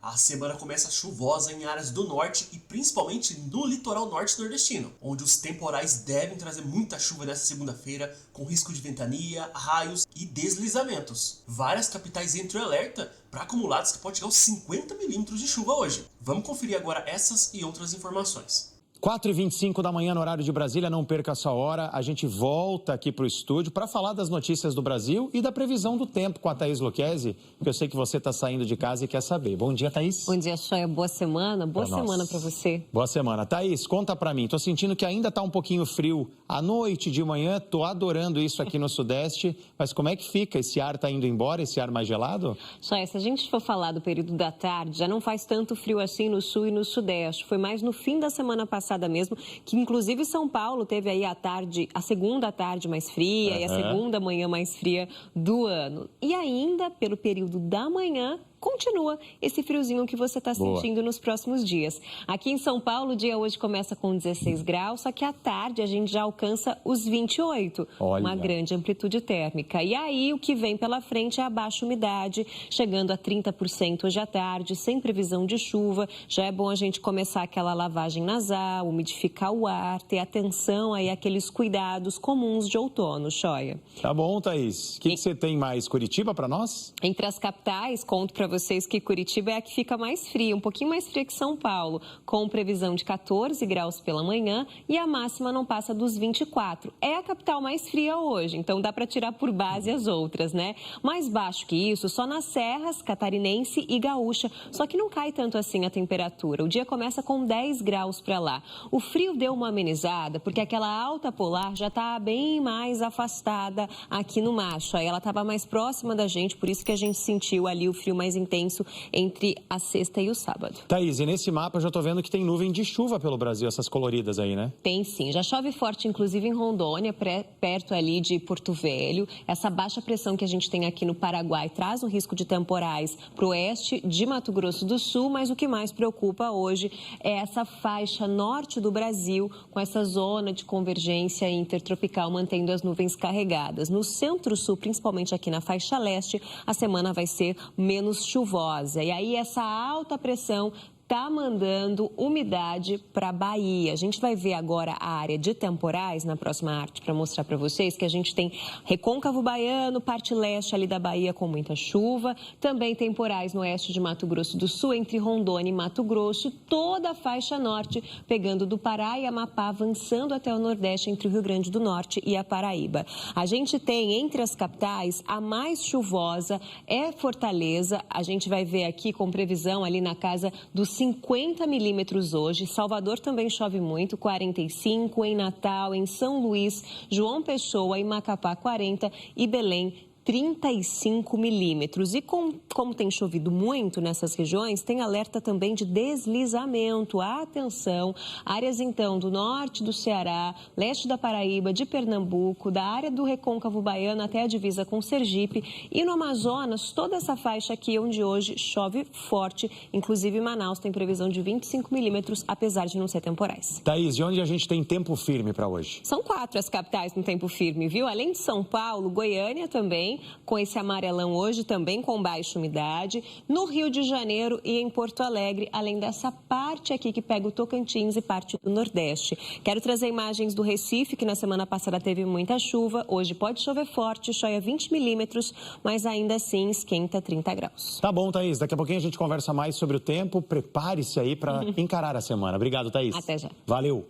A semana começa chuvosa em áreas do norte e principalmente no litoral norte nordestino, onde os temporais devem trazer muita chuva nesta segunda-feira, com risco de ventania, raios e deslizamentos. Várias capitais entram em alerta para acumulados que pode chegar aos 50 milímetros de chuva hoje. Vamos conferir agora essas e outras informações. 4h25 da manhã no horário de Brasília, não perca a sua hora. A gente volta aqui para o estúdio para falar das notícias do Brasil e da previsão do tempo com a Thaís Lucchesi, que eu sei que você está saindo de casa e quer saber. Bom dia, Thaís. Bom dia, Choia. Boa semana. Boa semana para você. Boa semana. Thaís, conta para mim. Tô sentindo que ainda tá um pouquinho frio à noite, de manhã. Tô adorando isso aqui no Sudeste. Mas como é que fica? Esse ar tá indo embora, esse ar mais gelado? Choia, se a gente for falar do período da tarde, já não faz tanto frio assim no Sul e no Sudeste. Foi mais no fim da semana passada mesmo, que inclusive São Paulo teve aí a segunda tarde mais fria e a segunda manhã mais fria do ano. E ainda, pelo período da manhã, continua esse friozinho que você está sentindo nos próximos dias. Aqui em São Paulo, o dia hoje começa com 16 graus, só que à tarde a gente já alcança os 28. Olha. Uma grande amplitude térmica. E aí, o que vem pela frente é a baixa umidade, chegando a 30% hoje à tarde, sem previsão de chuva. Já é bom a gente começar aquela lavagem nasal, umidificar o ar, ter atenção aí àqueles cuidados comuns de outono, Choia. Tá bom, Thaís. O que você tem mais? Curitiba para nós? Entre as capitais, conto para vocês que Curitiba é a que fica mais fria, um pouquinho mais fria que São Paulo, com previsão de 14 graus pela manhã e a máxima não passa dos 24. É a capital mais fria hoje, então dá para tirar por base as outras, né? Mais baixo que isso, só nas serras, catarinense e gaúcha, só que não cai tanto assim a temperatura. O dia começa com 10 graus para lá. O frio deu uma amenizada, porque aquela alta polar já está bem mais afastada aqui no Macho. Aí ela estava mais próxima da gente, por isso que a gente sentiu ali o frio mais intenso entre a sexta e o sábado. Thaís, e nesse mapa eu já tô vendo que tem nuvem de chuva pelo Brasil, essas coloridas aí, né? Tem sim, já chove forte inclusive em Rondônia, perto ali de Porto Velho. Essa baixa pressão que a gente tem aqui no Paraguai traz um risco de temporais para o oeste de Mato Grosso do Sul, mas o que mais preocupa hoje é essa faixa norte do Brasil, com essa zona de convergência intertropical mantendo as nuvens carregadas. No centro-sul, principalmente aqui na faixa leste, a semana vai ser menos chuvosa. E aí essa alta pressão está mandando umidade para a Bahia. A gente vai ver agora a área de temporais na próxima arte para mostrar para vocês que a gente tem Recôncavo Baiano, parte leste ali da Bahia com muita chuva, também temporais no oeste de Mato Grosso do Sul, entre Rondônia e Mato Grosso, toda a faixa norte pegando do Pará e Amapá, avançando até o nordeste entre o Rio Grande do Norte e a Paraíba. A gente tem entre as capitais a mais chuvosa é Fortaleza. A gente vai ver aqui com previsão ali na casa dos 50 milímetros hoje. Salvador também chove muito, 45, em Natal, em São Luís, João Pessoa, em Macapá, 40 e Belém, 35 milímetros. E como tem chovido muito nessas regiões, tem alerta também de deslizamento. Atenção, áreas então do norte do Ceará, leste da Paraíba, de Pernambuco, da área do Recôncavo Baiano até a divisa com Sergipe e no Amazonas, toda essa faixa aqui onde hoje chove forte, inclusive Manaus tem previsão de 25 milímetros, apesar de não ser temporais. Thaís, e onde a gente tem tempo firme para hoje? São 4 as capitais no tempo firme, viu? Além de São Paulo, Goiânia também, com esse amarelão hoje, também com baixa umidade, no Rio de Janeiro e em Porto Alegre, além dessa parte aqui que pega o Tocantins e parte do Nordeste. Quero trazer imagens do Recife, que na semana passada teve muita chuva, hoje pode chover forte, choia 20 milímetros, mas ainda assim esquenta 30 graus. Tá bom, Thaís, daqui a pouquinho a gente conversa mais sobre o tempo, prepare-se aí para encarar a semana. Obrigado, Thaís. Até já. Valeu.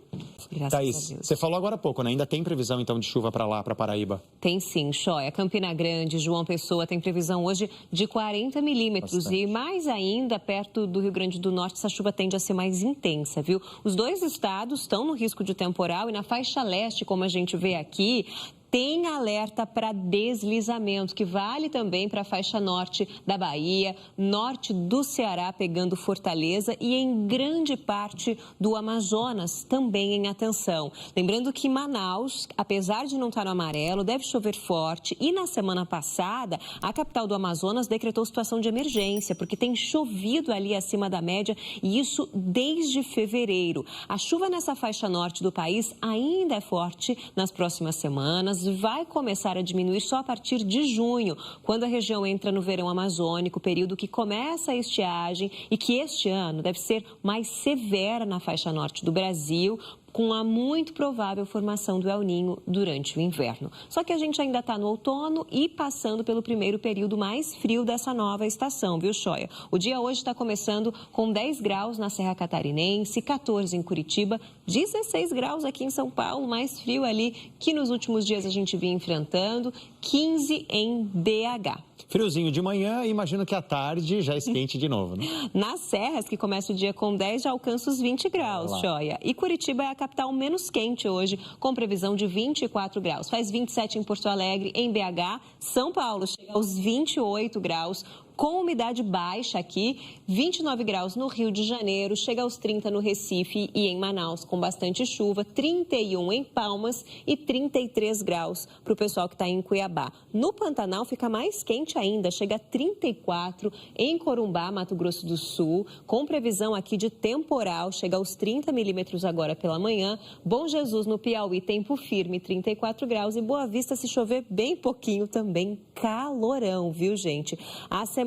Graças Thaís, a Deus. você falou agora há pouco, né? Ainda tem previsão então de chuva para lá, para Paraíba? Tem sim, Choia. Campina Grande, João Pessoa tem previsão hoje de 40 milímetros. Bastante. E mais ainda, perto do Rio Grande do Norte, essa chuva tende a ser mais intensa, viu? Os dois estados estão no risco de temporal e na faixa leste, como a gente vê aqui, tem alerta para deslizamento, que vale também para a faixa norte da Bahia, norte do Ceará, pegando Fortaleza e em grande parte do Amazonas, também em atenção. Lembrando que Manaus, apesar de não estar no amarelo, deve chover forte e na semana passada, a capital do Amazonas decretou situação de emergência, porque tem chovido ali acima da média e isso desde fevereiro. A chuva nessa faixa norte do país ainda é forte nas próximas semanas. mas vai começar a diminuir só a partir de junho, quando a região entra no verão amazônico, período que começa a estiagem e que este ano deve ser mais severa na faixa norte do Brasil, com a muito provável formação do El Niño durante o inverno. Só que a gente ainda está no outono e passando pelo primeiro período mais frio dessa nova estação, viu, Choia? O dia hoje está começando com 10 graus na Serra Catarinense, 14 em Curitiba, 16 graus aqui em São Paulo, mais frio ali que nos últimos dias a gente vinha enfrentando, 15 em BH. Friozinho de manhã e imagino que à tarde já esquente de novo, né? Nas serras, que começa o dia com 10, já alcança os 20 graus, Choia. E Curitiba é a capital menos quente hoje, com previsão de 24 graus. Faz 27 em Porto Alegre, em BH. São Paulo chega aos 28 graus. Com umidade baixa aqui, 29 graus no Rio de Janeiro, chega aos 30 no Recife e em Manaus, com bastante chuva, 31 em Palmas e 33 graus para o pessoal que está em Cuiabá. No Pantanal fica mais quente ainda, chega a 34 em Corumbá, Mato Grosso do Sul, com previsão aqui de temporal, chega aos 30 milímetros agora pela manhã. Bom Jesus, no Piauí, tempo firme, 34 graus e Boa Vista, se chover bem pouquinho, também calorão, viu, gente? A semana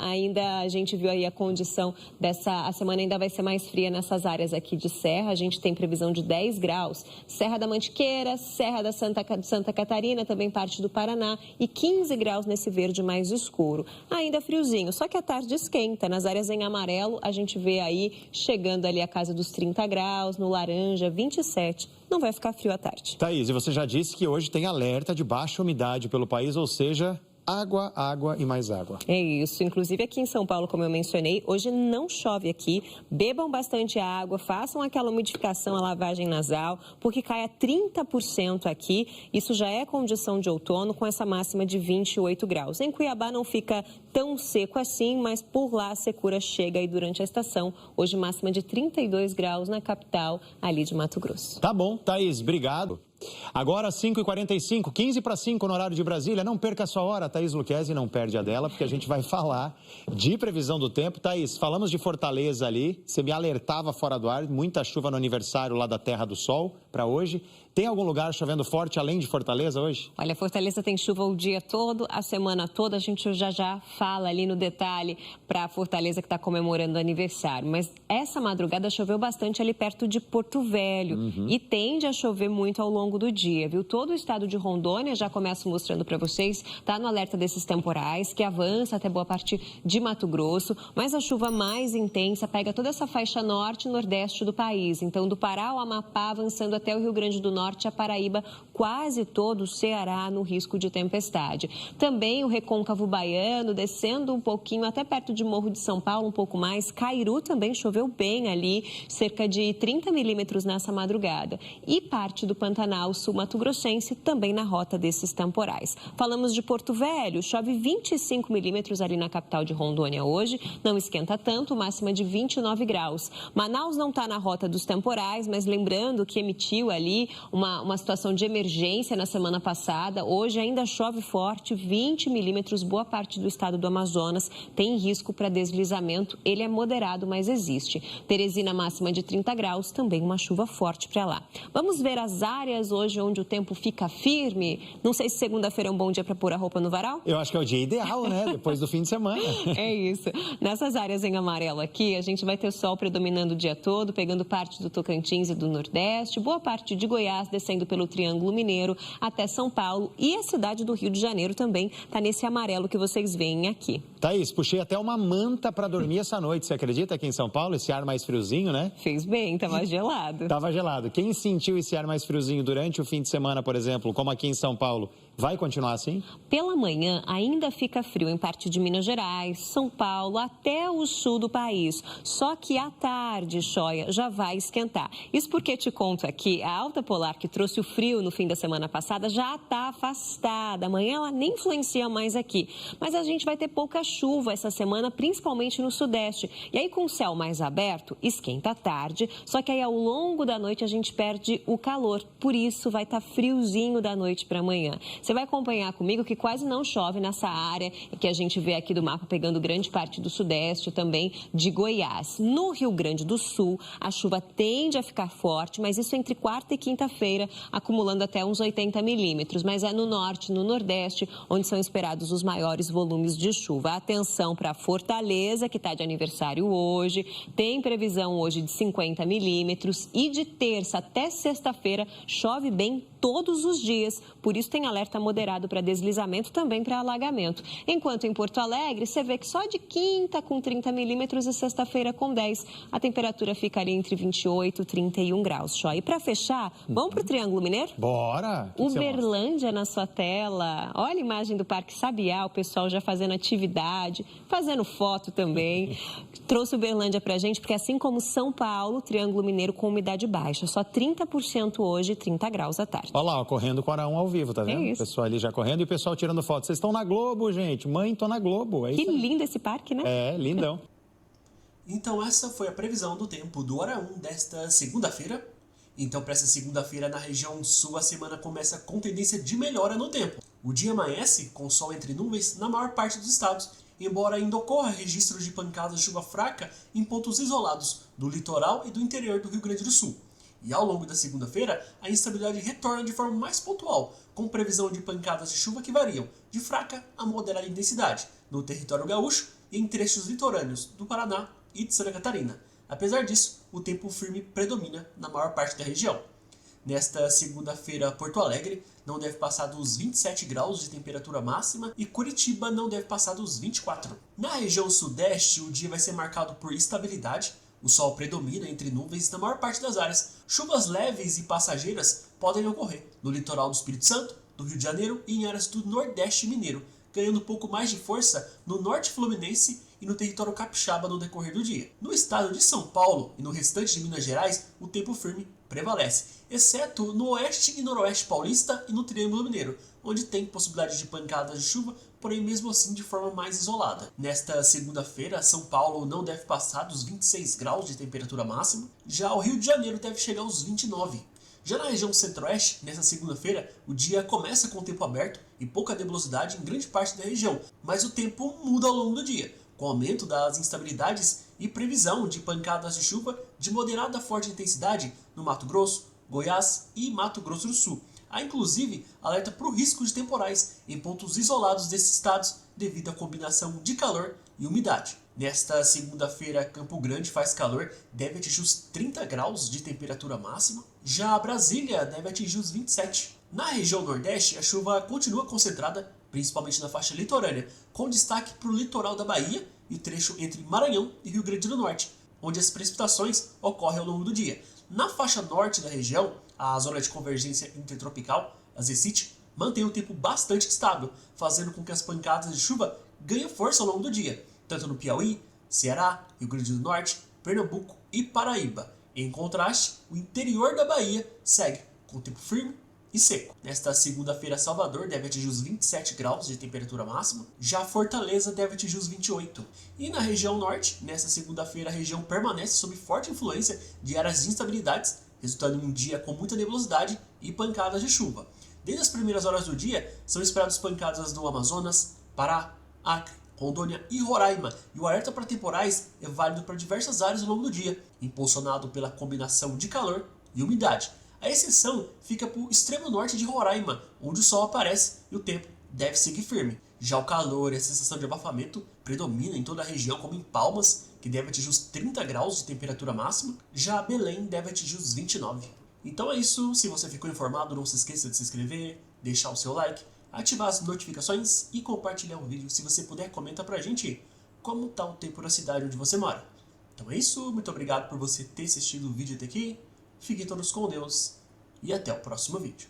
ainda, a gente viu aí a condição a semana ainda vai ser mais fria nessas áreas aqui de serra, a gente tem previsão de 10 graus, Serra da Mantiqueira, Serra da Santa Catarina, também parte do Paraná, e 15 graus nesse verde mais escuro. Ainda friozinho, só que à tarde esquenta, nas áreas em amarelo a gente vê aí chegando ali a casa dos 30 graus, no laranja, 27. Não vai ficar frio à tarde. Thaís, e você já disse que hoje tem alerta de baixa umidade pelo país, ou seja, água, água e mais água. É isso. Inclusive aqui em São Paulo, como eu mencionei, hoje não chove aqui. Bebam bastante água, façam aquela umidificação, a lavagem nasal, porque cai a 30% aqui. Isso já é condição de outono, com essa máxima de 28 graus. Em Cuiabá não fica tão seco assim, mas por lá a secura chega aí durante a estação. Hoje máxima de 32 graus na capital, ali de Mato Grosso. Tá bom, Thaís, obrigado. Agora 5h45, 15 para 5 no horário de Brasília. Não perca a sua hora, Thaís Lucchesi, não perde a dela, porque a gente vai falar de previsão do tempo. Thaís, falamos de Fortaleza ali, você me alertava fora do ar, muita chuva no aniversário lá da Terra do Sol para hoje. Tem algum lugar chovendo forte além de Fortaleza hoje? Olha, Fortaleza tem chuva o dia todo, a semana toda. A gente já fala ali no detalhe para Fortaleza que está comemorando o aniversário. Mas essa madrugada choveu bastante ali perto de Porto Velho. E tende a chover muito ao longo do dia, viu? Todo o estado de Rondônia, já começo mostrando para vocês, está no alerta desses temporais, que avança até boa parte de Mato Grosso. Mas a chuva mais intensa pega toda essa faixa norte e nordeste do país. Então, do Pará ao Amapá, avançando até o Rio Grande do Norte, a Paraíba, quase todo o Ceará no risco de tempestade. Também o recôncavo baiano, descendo um pouquinho até perto de Morro de São Paulo, um pouco mais. Cairu também choveu bem ali, cerca de 30 milímetros nessa madrugada. E parte do Pantanal sul-mato-grossense também na rota desses temporais. Falamos de Porto Velho, chove 25 milímetros ali na capital de Rondônia hoje, não esquenta tanto, máxima de 29 graus. Manaus não está na rota dos temporais, mas lembrando que emitiu ali uma situação de emergência na semana passada. Hoje ainda chove forte, 20 milímetros, boa parte do estado do Amazonas tem risco para deslizamento. Ele é moderado, mas existe. Teresina, máxima de 30 graus, também uma chuva forte para lá. Vamos ver as áreas hoje onde o tempo fica firme. Não sei se segunda-feira é um bom dia para pôr a roupa no varal. Eu acho que é o dia ideal, né? Depois do fim de semana. É isso. Nessas áreas em amarelo aqui, a gente vai ter sol predominando o dia todo, pegando parte do Tocantins e do Nordeste, boa parte de Goiás, descendo pelo Triângulo Mineiro até São Paulo, e a cidade do Rio de Janeiro também está nesse amarelo que vocês veem aqui. Thaís, puxei até uma manta para dormir essa noite, você acredita, aqui em São Paulo? Esse ar mais friozinho, né? Fez bem, estava gelado. Tava gelado. Quem sentiu esse ar mais friozinho durante o fim de semana, por exemplo, como aqui em São Paulo, vai continuar assim? Pela manhã ainda fica frio em parte de Minas Gerais, São Paulo, até o sul do país. Só que à tarde, Choia, já vai esquentar. Isso porque te conto aqui, a alta polar que trouxe o frio no fim da semana passada já está afastada. Amanhã ela nem influencia mais aqui. Mas a gente vai ter pouca chuva essa semana, principalmente no sudeste. E aí, com o céu mais aberto, esquenta à tarde, só que aí ao longo da noite a gente perde o calor. Por isso, vai estar friozinho da noite para amanhã. Você vai acompanhar comigo que quase não chove nessa área que a gente vê aqui do mapa, pegando grande parte do sudeste, também de Goiás. No Rio Grande do Sul, a chuva tende a ficar forte, mas isso entre quarta e quinta-feira, acumulando até uns 80 milímetros. Mas é no norte, no nordeste, onde são esperados os maiores volumes de chuva. Atenção para Fortaleza, que está de aniversário hoje, tem previsão hoje de 50 milímetros e de terça até sexta-feira chove bem todos os dias, por isso tem alerta moderado para deslizamento, também para alagamento. Enquanto em Porto Alegre, você vê que só de quinta com 30 milímetros e sexta-feira com 10, a temperatura ficaria entre 28 e 31 graus. E para fechar, vamos para o Triângulo Mineiro? Bora! Uberlândia na sua tela. Olha a imagem do Parque Sabiá, o pessoal já fazendo atividade, fazendo foto também. Trouxe Uberlândia para a gente, porque assim como São Paulo, Triângulo Mineiro com umidade baixa, só 30% hoje, 30 graus à tarde. Olha lá, ó, correndo com o Araújo ao vivo, tá vendo? O pessoal ali já correndo e o pessoal tirando foto. Vocês estão na Globo, gente. Mãe, tô na Globo. É que isso aí. Lindo esse parque, né? É, lindão. Então essa foi a previsão do tempo do Araújo desta segunda-feira. Então para essa segunda-feira na região sul a semana começa com tendência de melhora no tempo. O dia amanhece com sol entre nuvens na maior parte dos estados, embora ainda ocorra registros de pancadas de chuva fraca em pontos isolados do litoral e do interior do Rio Grande do Sul. E ao longo da segunda-feira, a instabilidade retorna de forma mais pontual, com previsão de pancadas de chuva que variam de fraca a moderada intensidade no território gaúcho e em trechos litorâneos do Paraná e de Santa Catarina. Apesar disso, o tempo firme predomina na maior parte da região. Nesta segunda-feira, Porto Alegre não deve passar dos 27 graus de temperatura máxima e Curitiba não deve passar dos 24. Na região sudeste, o dia vai ser marcado por estabilidade. O sol predomina entre nuvens na maior parte das áreas. Chuvas leves e passageiras podem ocorrer no litoral do Espírito Santo, do Rio de Janeiro e em áreas do Nordeste mineiro, ganhando um pouco mais de força no norte fluminense e no território capixaba no decorrer do dia. No estado de São Paulo e no restante de Minas Gerais, o tempo firme prevalece, exceto no oeste e noroeste paulista e no Triângulo Mineiro, onde tem possibilidade de pancadas de chuva, porém mesmo assim de forma mais isolada. Nesta segunda-feira, São Paulo não deve passar dos 26 graus de temperatura máxima, já o Rio de Janeiro deve chegar aos 29. Já na região centro-oeste, nesta segunda-feira, o dia começa com o tempo aberto e pouca nebulosidade em grande parte da região, mas o tempo muda ao longo do dia, com aumento das instabilidades e previsão de pancadas de chuva de moderada a forte intensidade no Mato Grosso, Goiás e Mato Grosso do Sul. Há inclusive alerta para o risco de temporais em pontos isolados desses estados devido à combinação de calor e umidade. Nesta segunda-feira, Campo Grande faz calor, deve atingir os 30 graus de temperatura máxima. Já Brasília deve atingir os 27. Na região Nordeste, a chuva continua concentrada, principalmente na faixa litorânea, com destaque para o litoral da Bahia e o trecho entre Maranhão e Rio Grande do Norte, onde as precipitações ocorrem ao longo do dia. Na faixa norte da região, a zona de convergência intertropical, a ZECIT, mantém um tempo bastante estável, fazendo com que as pancadas de chuva ganhem força ao longo do dia, tanto no Piauí, Ceará, Rio Grande do Norte, Pernambuco e Paraíba. Em contraste, o interior da Bahia segue com tempo firme e seco. Nesta segunda-feira, Salvador deve atingir os 27 graus de temperatura máxima, já Fortaleza deve atingir os 28. E na região norte, nesta segunda-feira, a região permanece sob forte influência de áreas de instabilidades, resultando em um dia com muita nebulosidade e pancadas de chuva. Desde as primeiras horas do dia, são esperadas pancadas no Amazonas, Pará, Acre, Rondônia e Roraima, e o alerta para temporais é válido para diversas áreas ao longo do dia, impulsionado pela combinação de calor e umidade. A exceção fica para o extremo norte de Roraima, onde o sol aparece e o tempo deve seguir firme. Já o calor e a sensação de abafamento predominam em toda a região, como em Palmas, que deve atingir os 30 graus de temperatura máxima, já Belém deve atingir os 29. Então é isso, se você ficou informado, não se esqueça de se inscrever, deixar o seu like, ativar as notificações e compartilhar o vídeo. Se você puder, comenta pra gente como tá o tempo na cidade onde você mora. Então é isso, muito obrigado por você ter assistido o vídeo até aqui, fiquem todos com Deus e até o próximo vídeo.